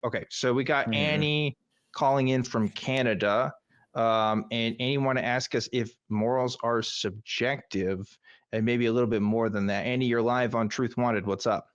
Okay, so we got Annie calling in from Canada. And Annie want to ask us if morals are subjective and maybe a little bit more than that. Annie, you're live on Truth Wanted. What's up?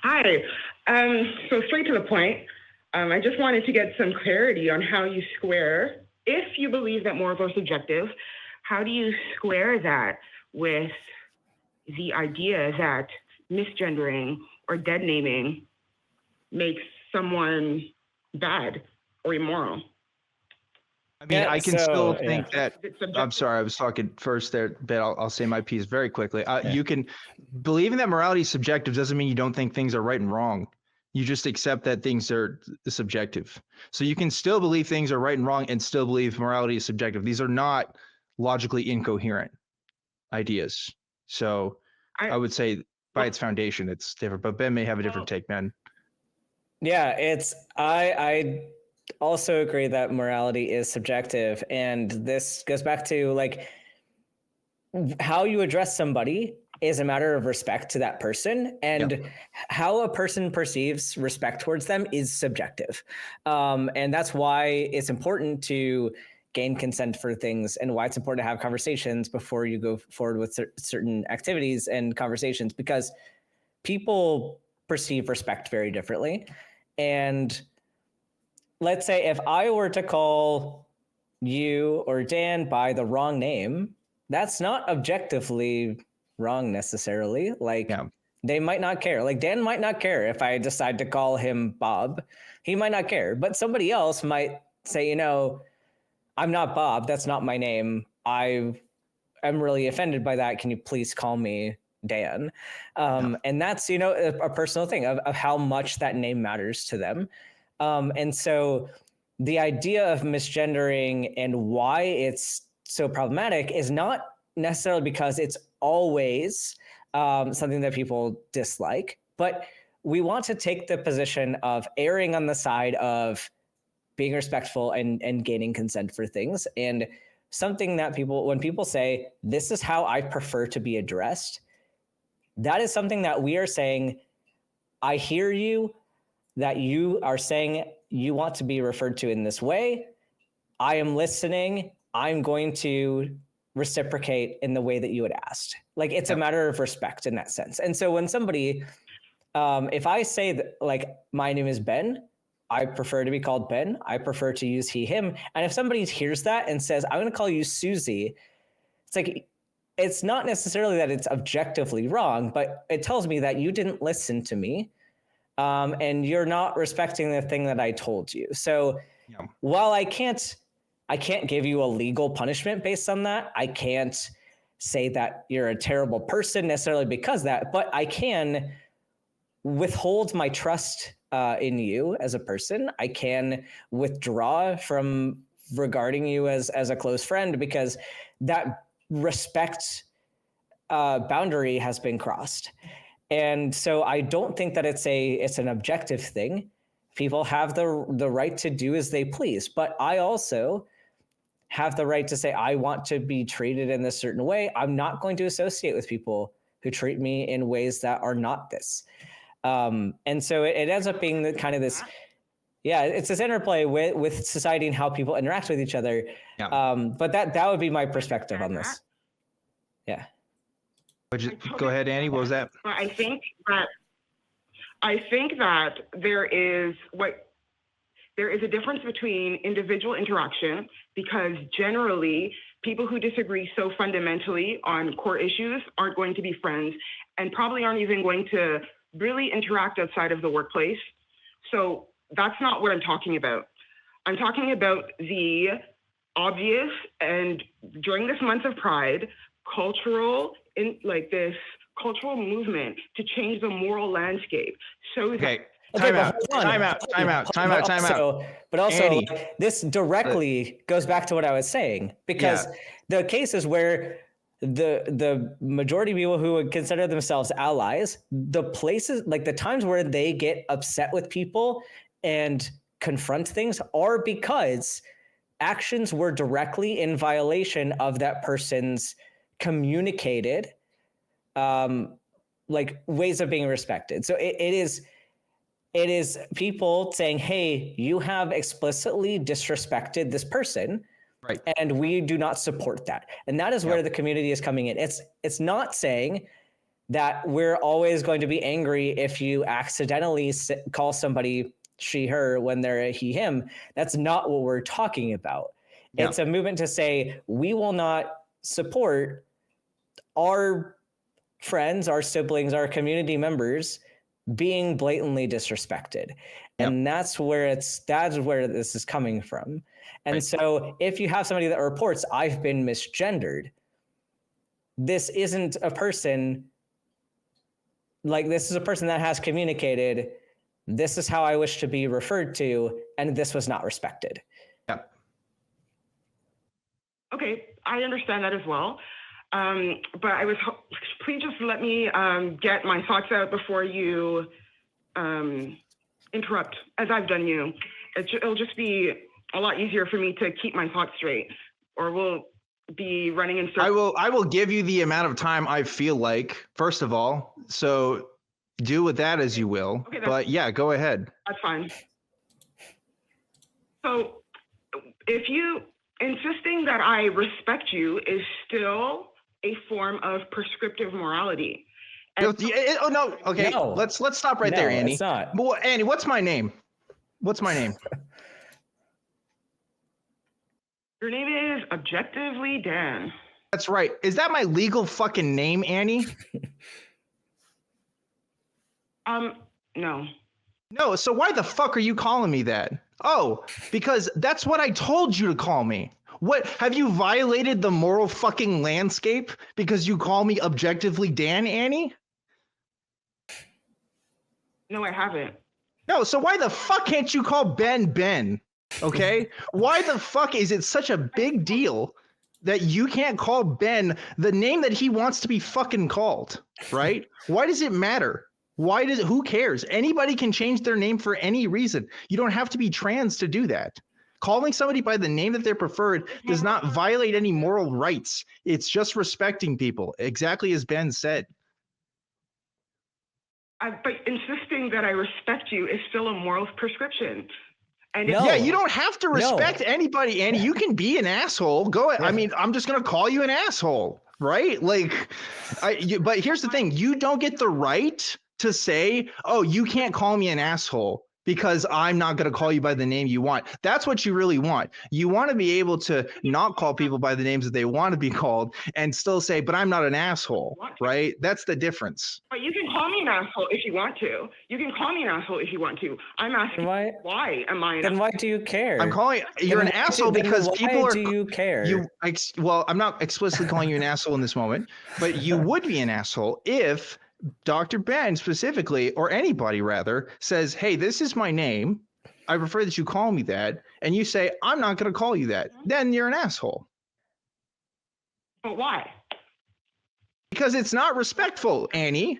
Hi. So straight to the point, I just wanted to get some clarity on how you square, if you believe that morals are subjective, how do you square that with the idea that misgendering or dead naming makes someone bad or immoral? I mean, I can still think that. I'm sorry, I was talking first there, but I'll say my piece very quickly. You can believing that morality is subjective doesn't mean you don't think things are right and wrong. You just accept that things are subjective. So you can still believe things are right and wrong and still believe morality is subjective. These are not logically incoherent ideas. So I would say by its foundation, it's different. But Ben may have a different take, man. Yeah, I also agree that morality is subjective, and this goes back to like how you address somebody is a matter of respect to that person, and how a person perceives respect towards them is subjective. And that's why it's important to gain consent for things, and why it's important to have conversations before you go forward with certain activities and conversations, because people perceive respect very differently. And let's say if I were to call you or Dan by the wrong name, that's not objectively wrong necessarily. Like they might not care. Like Dan might not care if I decide to call him Bob. He might not care, but somebody else might say, you know, I'm not Bob. That's not my name. I am really offended by that. Can you please call me Dan? And that's, you know, a personal thing of how much that name matters to them. And so the idea of misgendering and why it's so problematic is not necessarily because it's always something that people dislike, but we want to take the position of erring on the side of being respectful and gaining consent for things. And something that people, when people say, this is how I prefer to be addressed, that is something that we are saying, I hear you, that you are saying you want to be referred to in this way. I am listening. I'm going to reciprocate in the way that you had asked. Like it's a matter of respect in that sense. And so when somebody, if I say that, like, my name is Ben, I prefer to be called Ben. I prefer to use he, him. And if somebody hears that and says, I'm going to call you Susie, it's like, it's not necessarily that it's objectively wrong, but it tells me that you didn't listen to me. And you're not respecting the thing that I told you. So while I can't give you a legal punishment based on that, I can't say that you're a terrible person necessarily because of that, but I can withhold my trust in you as a person. I can withdraw from regarding you as a close friend because that respect boundary has been crossed. And so I don't think that it's an objective thing. People have the right to do as they please, but I also have the right to say, I want to be treated in this certain way. I'm not going to associate with people who treat me in ways that are not this. And so it ends up being the kind of this, it's this interplay with society and how people interact with each other. But that would be my perspective on this. Yeah. Go ahead, Annie. What was that? I think that there is a difference between individual interaction, because generally people who disagree so fundamentally on core issues aren't going to be friends and probably aren't even going to really interact outside of the workplace. So that's not what I'm talking about. I'm talking about the obvious, and during this month of Pride, this cultural movement to change the moral landscape. So Time out. But also, this directly goes back to what I was saying, because the cases where the majority of people who would consider themselves allies, the places, like the times where they get upset with people and confront things, are because actions were directly in violation of that person's communicated like ways of being respected. So it is It is people saying, hey, you have explicitly disrespected this person. Right. And we do not support that. And that is where the community is coming in. It's not saying that we're always going to be angry if you accidentally call somebody she, her when they're a he, him. That's not what we're talking about. Yeah. It's a movement to say we will not support our friends, our siblings, our community members being blatantly disrespected. And that's where this is coming from. And so if you have somebody that reports, I've been misgendered, this isn't a person, like this is a person that has communicated, this is how I wish to be referred to, and this was not respected. Yeah. Okay, I understand that as well. But please just let me get my thoughts out before you interrupt, as I've done you. It'll just be a lot easier for me to keep my thoughts straight, or we'll be running in circles. I will give you the amount of time I feel like, first of all, so do with that as you will. Okay, but yeah, go ahead. That's fine. So if you insisting that I respect you is still a form of prescriptive morality. Oh no, okay. No. Let's stop right there, Annie. It's not. Well, Annie, what's my name? What's my name? Your name is Objectively Dan. That's right. Is that my legal fucking name, Annie? No. No, so why the fuck are you calling me that? Oh, because that's what I told you to call me. What, have you violated the moral fucking landscape because you call me Objectively Dan, Annie? No, I haven't. No, so why the fuck can't you call Ben Ben? Okay? Why the fuck is it such a big deal that you can't call Ben the name that he wants to be fucking called, right? Why does it matter? Who cares? Anybody can change their name for any reason. You don't have to be trans to do that. Calling somebody by the name that they're preferred does not violate any moral rights. It's just respecting people, exactly as Ben said. But insisting that I respect you is still a moral prescription. And yeah, you don't have to respect anybody, Annie. You can be an asshole. Go ahead. I mean, I'm just going to call you an asshole, right? Like, but here's the thing. You don't get the right to say, oh, you can't call me an asshole because I'm not going to call you by the name you want. That's what you really want. You want to be able to not call people by the names that they want to be called and still say, but I'm not an asshole, right? That's the difference. But you can call me an asshole if you want to. You can call me an asshole if you want to. I'm asking why am I an asshole? Then why do you care? I'm calling you're an asshole because people are. Why do you care? Well, I'm not explicitly calling you an asshole in this moment, but you would be an asshole if Dr. Ben specifically, or anybody rather, says, hey, this is my name. I prefer that you call me that. And you say, I'm not going to call you that. Then you're an asshole. But why? Because it's not respectful, Annie.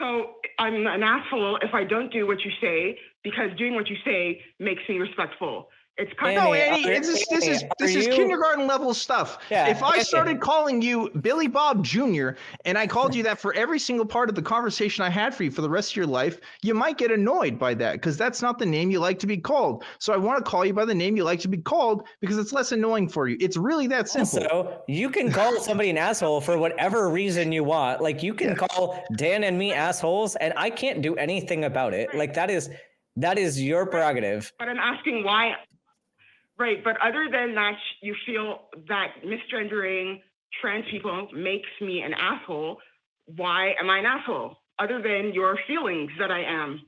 So I'm an asshole if I don't do what you say, because doing what you say makes me respectful. It's kind of Annie, this is kindergarten level stuff. Yeah, if I started calling you Billy Bob Jr. and I called you that for every single part of the conversation I had for you for the rest of your life, you might get annoyed by that because that's not the name you like to be called. So I want to call you by the name you like to be called because it's less annoying for you. It's really that simple. So you can call somebody an asshole for whatever reason you want. Like you can call Dan and me assholes and I can't do anything about it. Like that is your prerogative. But I'm asking why. Right, but other than that, you feel that misgendering trans people makes me an asshole. Why am I an asshole? Other than your feelings that I am.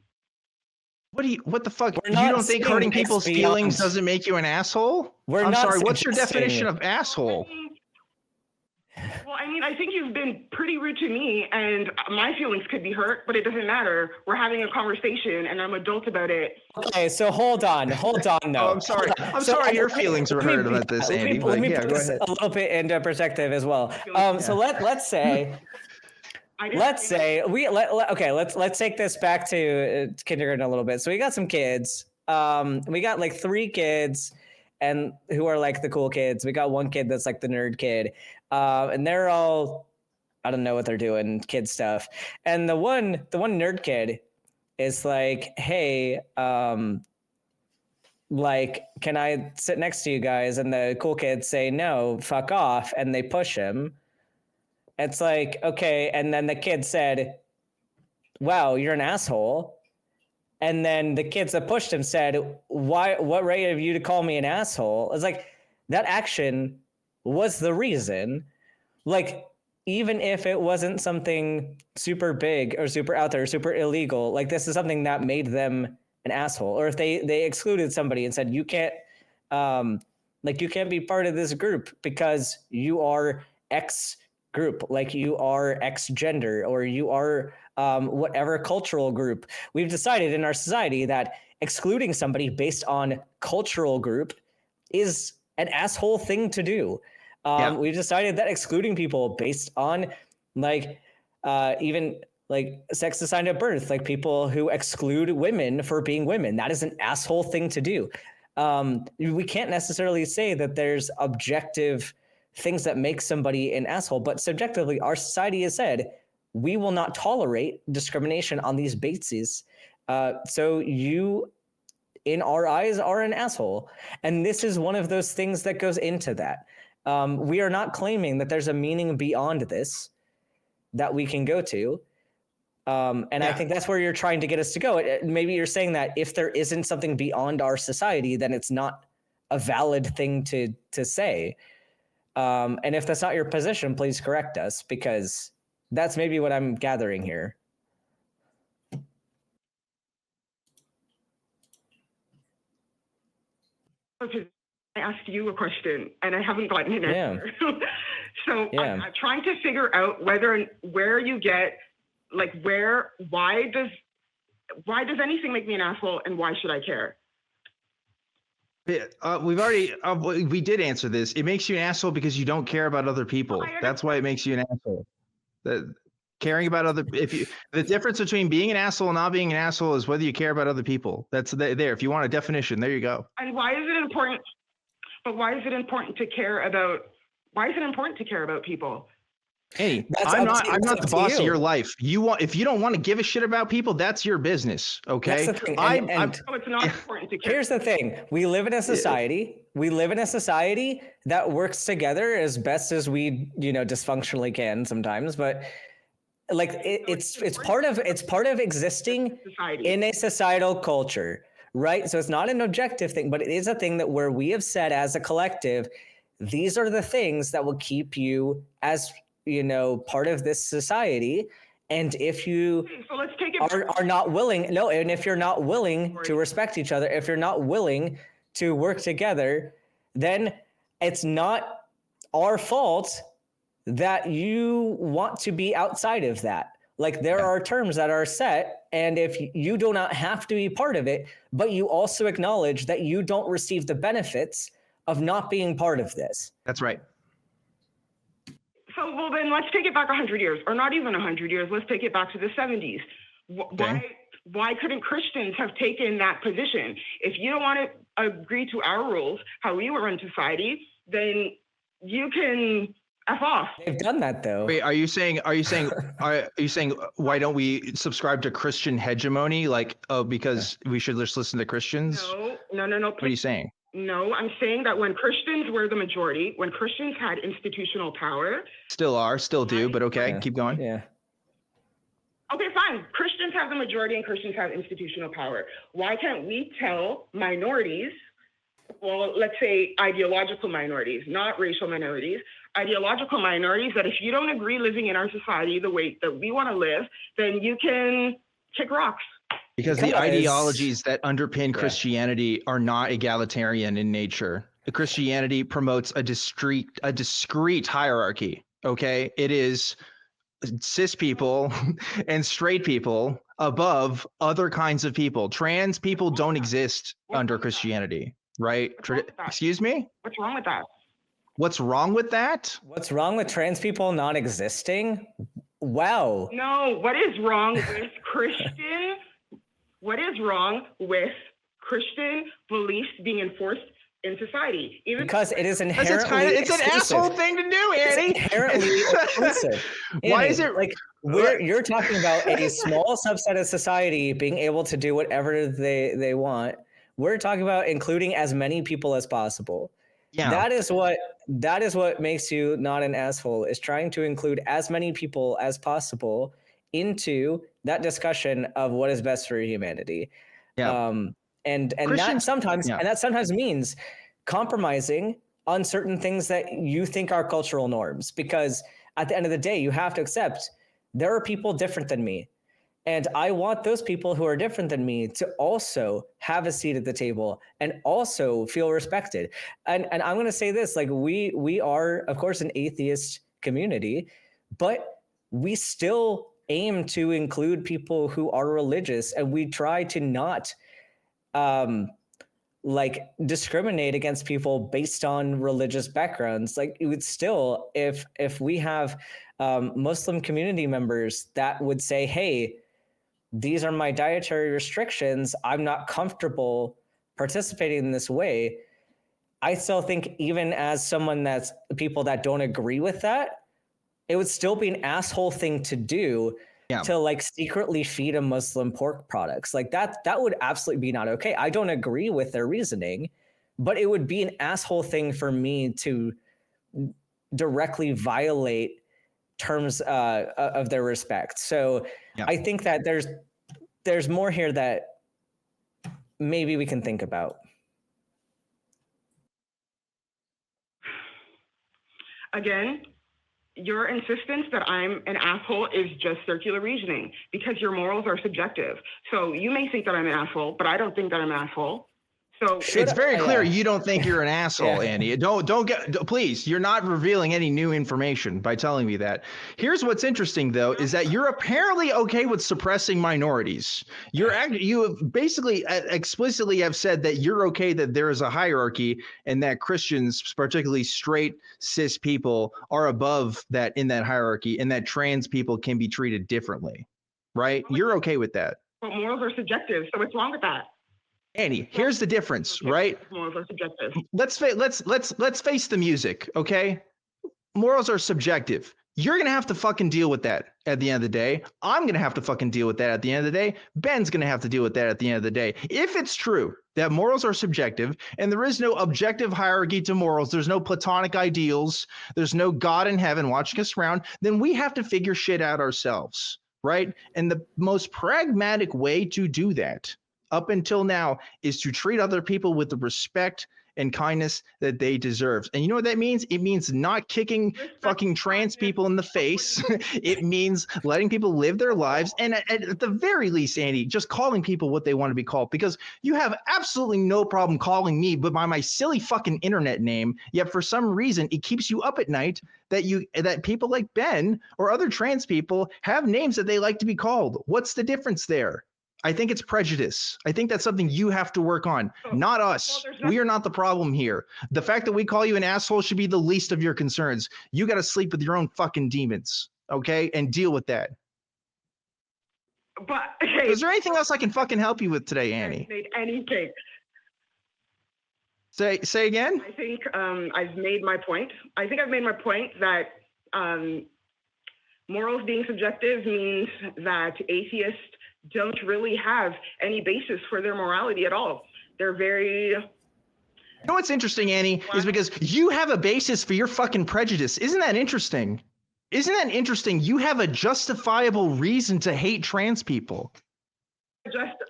What the fuck? You don't think hurting people's feelings doesn't make you an asshole? I'm sorry, what's your definition of asshole? Well, I mean, I think you've been pretty rude to me and my feelings could be hurt, but it doesn't matter. We're having a conversation and I'm adult about it. Okay, so hold on though. Oh, I'm sorry. I'm sorry your feelings were hurt about this, Andy. Let me put this a little bit into perspective as well. So let's say let's take this back to kindergarten a little bit. So we got some kids. We got like 3 kids and who are like the cool kids. We got one kid that's like the nerd kid. And they're all I don't know what they're doing, kid stuff. And the one nerd kid is like, hey, like, can I sit next to you guys? And the cool kids say, no, fuck off. And they push him. It's like, okay. And then the kid said, wow, you're an asshole. And then the kids that pushed him said, why, what right have you to call me an asshole? It's like, that action was the reason. Like, even if it wasn't something super big or super out there, or super illegal, like this is something that made them an asshole. Or if they excluded somebody and said, you can't, like you can't be part of this group because you are X group, like you are X gender, or you are whatever cultural group. We've decided in our society that excluding somebody based on cultural group is an asshole thing to do. We've decided that excluding people based on like even like sex assigned at birth, like people who exclude women for being women, that is an asshole thing to do. We can't necessarily say that there's objective things that make somebody an asshole, but subjectively, our society has said we will not tolerate discrimination on these bases. So you, in our eyes, are an asshole. And this is one of those things that goes into that. We are not claiming that there's a meaning beyond this that we can go to. I think that's where you're trying to get us to go. Maybe you're saying that if there isn't something beyond our society, then it's not a valid thing to say. And if that's not your position, please correct us, because that's maybe what I'm gathering here. Okay, I asked you a question and I haven't gotten an answer. So I'm trying to figure out where you get, like, why does anything make me an asshole, and why should I care? We've already we did answer this. It makes you an asshole because you don't care about other people. That's why it makes you an asshole. Caring about the difference between being an asshole and not being an asshole is whether you care about other people. That's there. If you want a definition, there you go. And why is it important? But why is it important to care about? Why is it important to care about people? Hey, I'm not the boss of your life. If you don't want to give a shit about people, that's your business. Okay. That's the thing. So it's not important to care. Here's the thing. We live in a society. We live in a society that works together as best as we, dysfunctionally can sometimes, but like it's part of existing in a societal culture, right? So it's not an objective thing, but it is a thing that where we have said as a collective, these are the things that will keep you as part of this society. And if you are not willing, and if you're not willing to respect each other, if you're not willing to work together, then it's not our fault that you want to be outside of that. Like there are terms that are set, and if you do not have to be part of it, but you also acknowledge that you don't receive the benefits of not being part of this. That's right. So, well, then let's take it back 100 years, or not even 100 years. Let's take it back to the 70s. Why couldn't Christians have taken that position? If you don't want to agree to our rules, how we run society, then you can F off. They've done that though. Wait, are you saying why don't we subscribe to Christian hegemony? Like, because we should just listen to Christians? No. What are you saying? No, I'm saying that when Christians were the majority, when Christians had institutional power. Still do, but okay, keep going. Yeah. Okay, fine. Christians have the majority and Christians have institutional power. Why can't we tell minorities, well, let's say ideological minorities, not racial minorities, ideological minorities, that if you don't agree living in our society the way that we want to live, then you can kick rocks? Because the ideologies that underpin Christianity are not egalitarian in nature. Christianity promotes a discrete hierarchy. Okay, it is cis people and straight people above other kinds of people. Trans people don't exist under Christianity, right? Excuse me? What's wrong with that? What's wrong with that? What's wrong with trans people not existing? Wow. No, what is wrong with Christian? What is wrong with Christian beliefs being enforced in society. Even because it is inherently it's an asshole thing to do, Annie. It's inherently exclusive. Why Annie, is it like you're talking about a small subset of society being able to do whatever they want? We're talking about including as many people as possible. Yeah. That is what makes you not an asshole, is trying to include as many people as possible into that discussion of what is best for humanity. Yeah. And Christians, that sometimes means compromising on certain things that you think are cultural norms, because at the end of the day, you have to accept there are people different than me. And I want those people who are different than me to also have a seat at the table and also feel respected. And I'm going to say this, like we are, of course, an atheist community, but we still aim to include people who are religious, and we try to not like discriminate against people based on religious backgrounds. Like it would still, if we have Muslim community members that would say, hey, these are my dietary restrictions, I'm not comfortable participating in this way, I still think even as someone that's people that don't agree with that, it would still be an asshole thing to do to like secretly feed a Muslim pork products. Like that would absolutely be not okay. I don't agree with their reasoning, but it would be an asshole thing for me to directly violate terms of their respect. So I think that there's more here that maybe we can think about. Again, your insistence that I'm an asshole is just circular reasoning, because your morals are subjective. So you may think that I'm an asshole, but I don't think that I'm an asshole. So it's very clear you don't think you're an asshole, Andy. Please, you're not revealing any new information by telling me that. Here's what's interesting, though, is that you're apparently okay with suppressing minorities. You have basically explicitly have said that you're okay that there is a hierarchy and that Christians, particularly straight cis people, are above that in that hierarchy, and that trans people can be treated differently, right? You're okay with that. But morals are subjective, so what's wrong with that? Annie, here's the difference, right? Morals are subjective. Let's face the music, okay? Morals are subjective. You're gonna have to fucking deal with that at the end of the day. I'm gonna have to fucking deal with that at the end of the day. Ben's gonna have to deal with that at the end of the day. If it's true that morals are subjective and there is no objective hierarchy to morals, there's no platonic ideals, there's no God in heaven watching us around, then we have to figure shit out ourselves, right? And the most pragmatic way to do that up until now is to treat other people with the respect and kindness that they deserve. And you know what that means? It means not kicking fucking trans people in the face. It means letting people live their lives. And at the very least, Andy, just calling people what they want to be called, because you have absolutely no problem calling me but by my silly fucking internet name. Yet for some reason, it keeps you up at night that people like Ben or other trans people have names that they like to be called. What's the difference there? I think it's prejudice. I think that's something you have to work on, not us. We are not the problem here. The fact that we call you an asshole should be the least of your concerns. You got to sleep with your own fucking demons, okay? And deal with that. But hey, is there anything else I can fucking help you with today, Annie? Anything. Say again? I think I've made my point. I think I've made my point that morals being subjective means that atheists don't really have any basis for their morality at all. They're very... You know what's interesting, Annie, is because you have a basis for your fucking prejudice. Isn't that interesting? Isn't that interesting? You have a justifiable reason to hate trans people.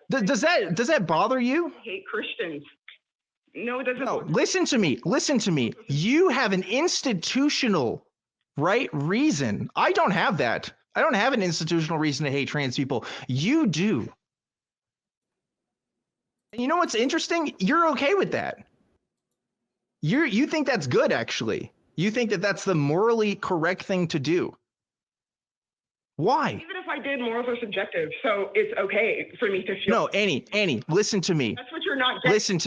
Does that bother you? I hate Christians. No, it doesn't. No, listen to me. You have an institutional right reason. I don't have that. I don't have an institutional reason to hate trans people. You do. And you know what's interesting? You're okay with that. You think that's good, actually. You think that that's the morally correct thing to do. Why? Even if I did, morals are subjective, so it's okay for me to feel. No, Annie, listen to me. That's what you're you're not listen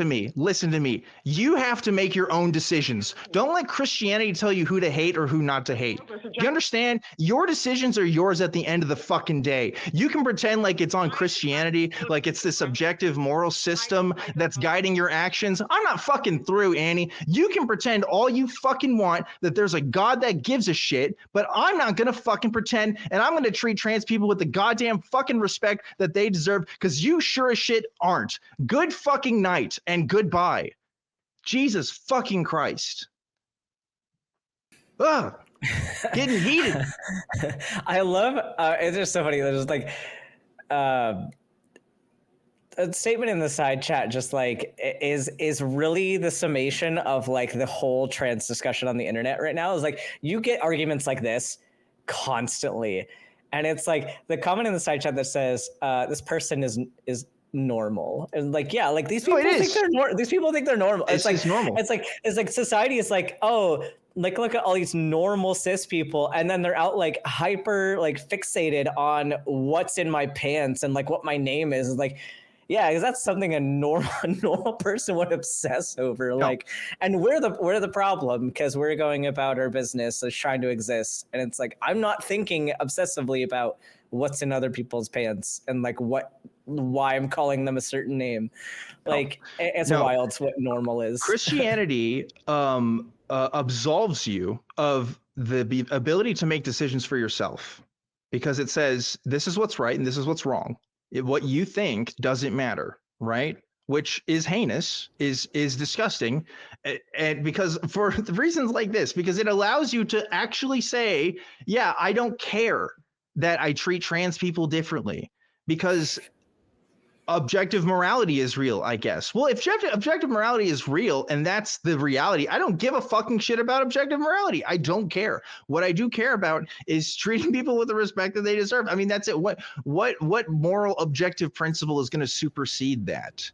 to me. You have to make your own decisions. Don't let Christianity tell you who to hate or who not to hate. Do you understand? Your decisions are yours at the end of the fucking day. You can pretend like it's on Christianity, like it's this objective moral system that's guiding your actions. I'm not fucking through, Annie. You can pretend all you fucking want that there's a God that gives a shit, but I'm not gonna fucking pretend, and I'm gonna treat trans people with the goddamn fucking respect that they deserve, because you sure as shit aren't. Good fucking night and goodbye. Jesus fucking Christ. Ugh. Getting heated. I love it's just so funny. There's like a statement in the side chat just like is really the summation of like the whole trans discussion on the internet right now. Is like you get arguments like this constantly, and it's like the comment in the side chat that says this person is normal, and like yeah, like these people think they're normal. It's like normal. It's like society is like, oh, like look at all these normal cis people, and then they're out like hyper like fixated on what's in my pants and like what my name is. Like, yeah, because that's something a normal person would obsess over. No. Like, and we're the problem because we're going about our business as trying to exist, and it's like I'm not thinking obsessively about what's in other people's pants and like why I'm calling them a certain name. Like it's wild what normal is. Christianity absolves you of the ability to make decisions for yourself, because it says this is what's right and this is what's wrong. What you think doesn't matter, right? Which is heinous, is disgusting, and because for the reasons like this, because it allows you to actually say, yeah, I don't care that I treat trans people differently, because objective morality is real, I guess. Well, if objective morality is real and that's the reality, I don't give a fucking shit about objective morality. I don't care. What I do care about is treating people with the respect that they deserve. I mean, that's it. What moral objective principle is going to supersede that?